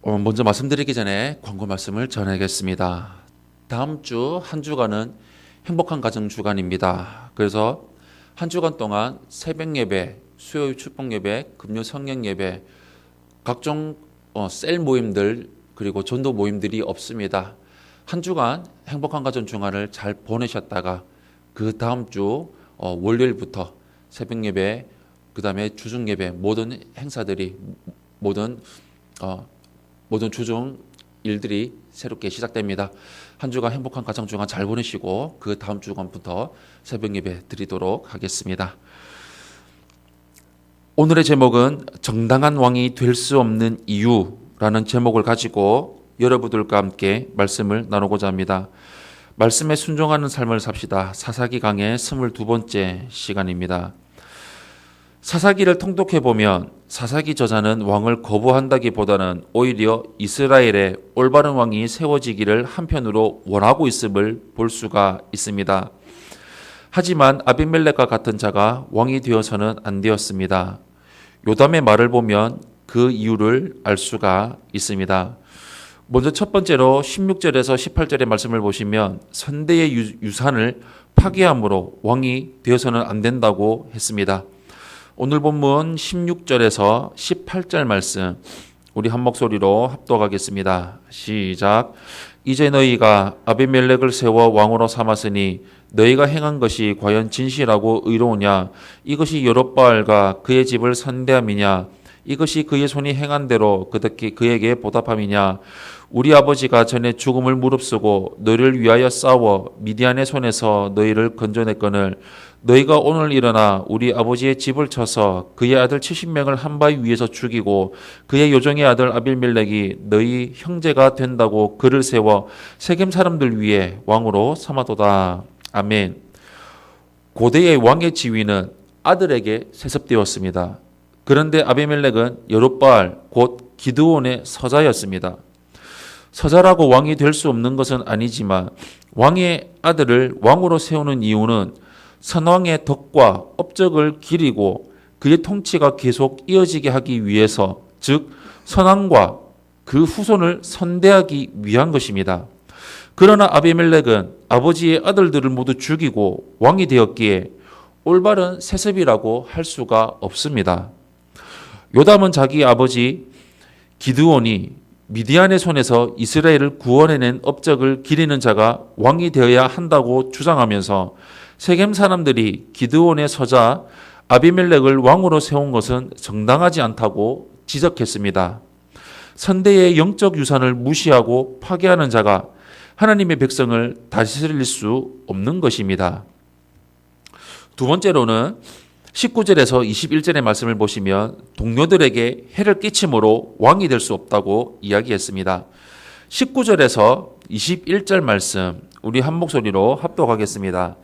먼저 말씀드리기 전에 광고 말씀을 전하겠습니다. 다음 주 한 주간은 행복한 가정 주간입니다. 그래서 한 주간 동안 새벽 예배, 수요일 축복 예배, 금요 성령 예배, 각종 셀 모임들 그리고 전도 모임들이 없습니다. 한 주간 행복한 가정 주간을 잘 보내셨다가 그 다음 주 월요일부터 새벽 예배, 그 다음에 주중 예배 모든 행사들이 모든 주중 일들이 새롭게 시작됩니다. 한 주간 행복한 가정 주간 잘 보내시고 그 다음 주간부터 새벽 예배 드리도록 하겠습니다. 오늘의 제목은 정당한 왕이 될 수 없는 이유라는 제목을 가지고 여러분들과 함께 말씀을 나누고자 합니다. 말씀에 순종하는 삶을 삽시다. 사사기 강의 22번째 시간입니다. 사사기를 통독해 보면 사사기 저자는 왕을 거부한다기보다는 오히려 이스라엘에 올바른 왕이 세워지기를 한편으로 원하고 있음을 볼 수가 있습니다. 하지만 아비멜렉과 같은 자가 왕이 되어서는 안 되었습니다. 요담의 말을 보면 그 이유를 알 수가 있습니다. 먼저 첫 번째로 16절에서 18절의 말씀을 보시면 선대의 유산을 파괴함으로 왕이 되어서는 안 된다고 했습니다. 오늘 본문 16절에서 18절 말씀 우리 한 목소리로 합독하겠습니다. 시작. 이제 너희가 아비멜렉을 세워 왕으로 삼았으니 너희가 행한 것이 과연 진실하고 의로우냐? 이것이 여롯바알과 그의 집을 선대함이냐? 이것이 그의 손이 행한 대로 그에게 보답함이냐? 우리 아버지가 전에 죽음을 무릅쓰고 너희를 위하여 싸워 미디안의 손에서 너희를 건져냈거늘 너희가 오늘 일어나 우리 아버지의 집을 쳐서 그의 아들 70명을 한 바위 위에서 죽이고 그의 요정의 아들 아비멜렉이 너희 형제가 된다고 그를 세워 세겜 사람들 위에 왕으로 삼아도다. 아멘. 고대의 왕의 지위는 아들에게 세습되었습니다. 그런데 아비멜렉은 여롯바알 곧 기드온의 서자였습니다. 서자라고 왕이 될 수 없는 것은 아니지만 왕의 아들을 왕으로 세우는 이유는 선왕의 덕과 업적을 기리고 그의 통치가 계속 이어지게 하기 위해서, 즉 선왕과 그 후손을 선대하기 위한 것입니다. 그러나 아비멜렉은 아버지의 아들들을 모두 죽이고 왕이 되었기에 올바른 세습이라고 할 수가 없습니다. 요담은 자기 아버지 기드온이 미디안의 손에서 이스라엘을 구원해낸 업적을 기리는 자가 왕이 되어야 한다고 주장하면서 세겜 사람들이 기드온의 서자 아비멜렉을 왕으로 세운 것은 정당하지 않다고 지적했습니다. 선대의 영적 유산을 무시하고 파괴하는 자가 하나님의 백성을 다스릴 수 없는 것입니다. 두 번째로는 19절에서 21절의 말씀을 보시면 동료들에게 해를 끼침으로 왕이 될 수 없다고 이야기했습니다. 19절에서 21절 말씀 우리 한 목소리로 합독하겠습니다.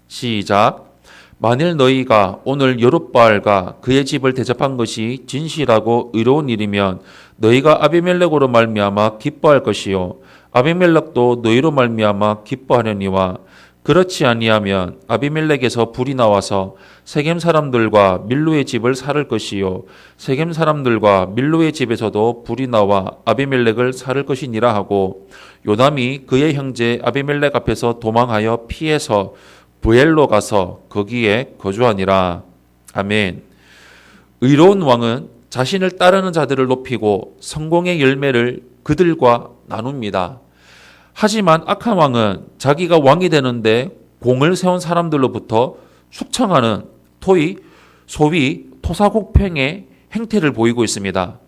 시작. 만일 너희가 오늘 여롯바알과 그의 집을 대접한 것이 진실하고 의로운 일이면 너희가 아비멜렉으로 말미암아 기뻐할 것이요 아비멜렉도 너희로 말미암아 기뻐하려니와 그렇지 아니하면 아비멜렉에서 불이 나와서 세겜 사람들과 밀로의 집을 살을 것이요 세겜 사람들과 밀로의 집에서도 불이 나와 아비멜렉을 살을 것이니라 하고 요담이 그의 형제 아비멜렉 앞에서 도망하여 피해서 부엘로 가서 거기에 거주하니라. 아멘. 의로운 왕은 자신을 따르는 자들을 높이고 성공의 열매를 그들과 나눕니다. 하지만 악한 왕은 자기가 왕이 되는데 공을 세운 사람들로부터 숙청하는 소위 토사구팽의 행태를 보이고 있습니다.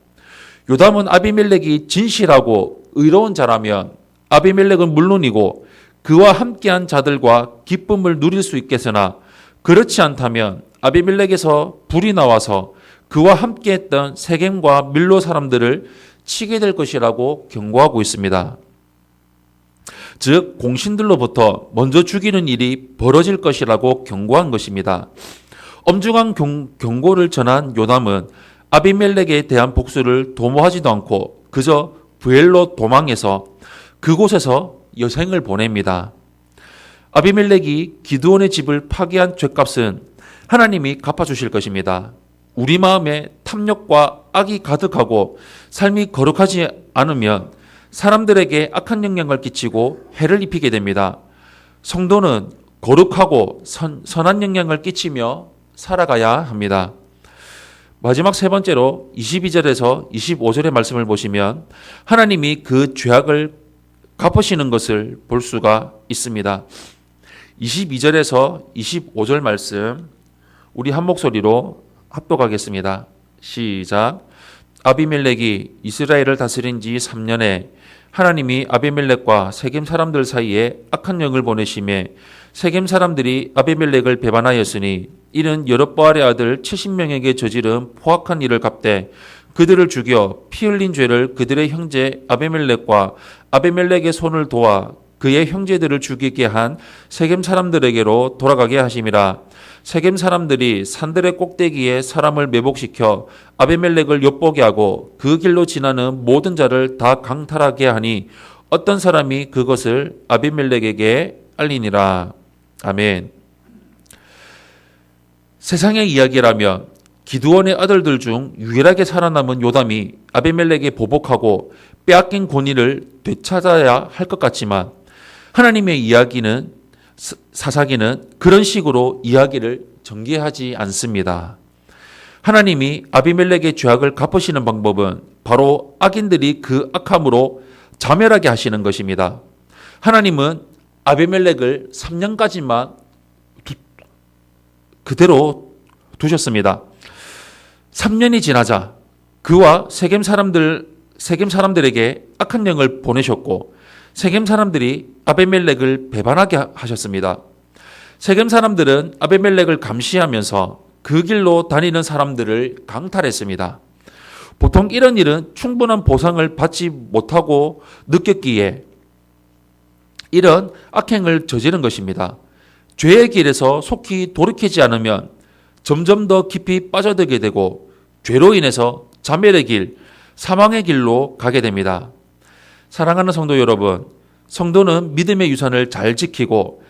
요담은 아비멜렉이 진실하고 의로운 자라면 아비멜렉은 물론이고 그와 함께한 자들과 기쁨을 누릴 수 있겠으나 그렇지 않다면 아비멜렉에서 불이 나와서 그와 함께했던 세겜과 밀로 사람들을 치게 될 것이라고 경고하고 있습니다. 즉 공신들로부터 먼저 죽이는 일이 벌어질 것이라고 경고한 것입니다. 엄중한 경고를 전한 요담은 아비멜렉에 대한 복수를 도모하지도 않고 그저 부엘로 도망해서 그곳에서 여생을 보냅니다. 아비멜렉이 기드온의 집을 파괴한 죗값은 하나님이 갚아주실 것입니다. 우리 마음의 탐욕과 악이 가득하고 삶이 거룩하지 않으면 사람들에게 악한 영향을 끼치고 해를 입히게 됩니다. 성도는 거룩하고 선한 영향을 끼치며 살아가야 합니다. 마지막 세 번째로 22절에서 25절의 말씀을 보시면 하나님이 그 죄악을 갚으시는 것을 볼 수가 있습니다. 22절에서 25절 말씀 우리 한 목소리로 합독하겠습니다. 시작. 아비멜렉이 이스라엘을 다스린 지 3년에 하나님이 아비멜렉과 세겜 사람들 사이에 악한 영을 보내심에 세겜 사람들이 아비멜렉을 배반하였으니 이는 여룹바알의 아들 70명에게 저지른 포악한 일을 갚되 그들을 죽여 피 흘린 죄를 그들의 형제 아비멜렉과 아비멜렉의 손을 도와 그의 형제들을 죽이게 한 세겜 사람들에게로 돌아가게 하심이라. 세겜 사람들이 산들의 꼭대기에 사람을 매복시켜 아비멜렉을 엿보게 하고 그 길로 지나는 모든 자를 다 강탈하게 하니 어떤 사람이 그것을 아비멜렉에게 알리니라. 아멘. 세상의 이야기라면 기드온의 아들들 중 유일하게 살아남은 요담이 아비멜렉에 보복하고 빼앗긴 권위를 되찾아야 할 것 같지만 하나님의 이야기는 사사기는 그런 식으로 이야기를 전개하지 않습니다. 하나님이 아비멜렉의 죄악을 갚으시는 방법은 바로 악인들이 그 악함으로 자멸하게 하시는 것입니다. 하나님은 아비멜렉을 3년까지만 그대로 두셨습니다. 3년이 지나자 그와 세겜 사람들에게 악한 영을 보내셨고 세겜 사람들이 아비멜렉을 배반하게 하셨습니다. 세겜 사람들은 아비멜렉을 감시하면서 그 길로 다니는 사람들을 강탈했습니다. 보통 이런 일은 충분한 보상을 받지 못하고 느꼈기에 이런 악행을 저지른 것입니다. 죄의 길에서 속히 돌이키지 않으면 점점 더 깊이 빠져들게 되고 죄로 인해서 자멸의 길, 사망의 길로 가게 됩니다. 사랑하는 성도 여러분, 성도는 믿음의 유산을 잘 지키고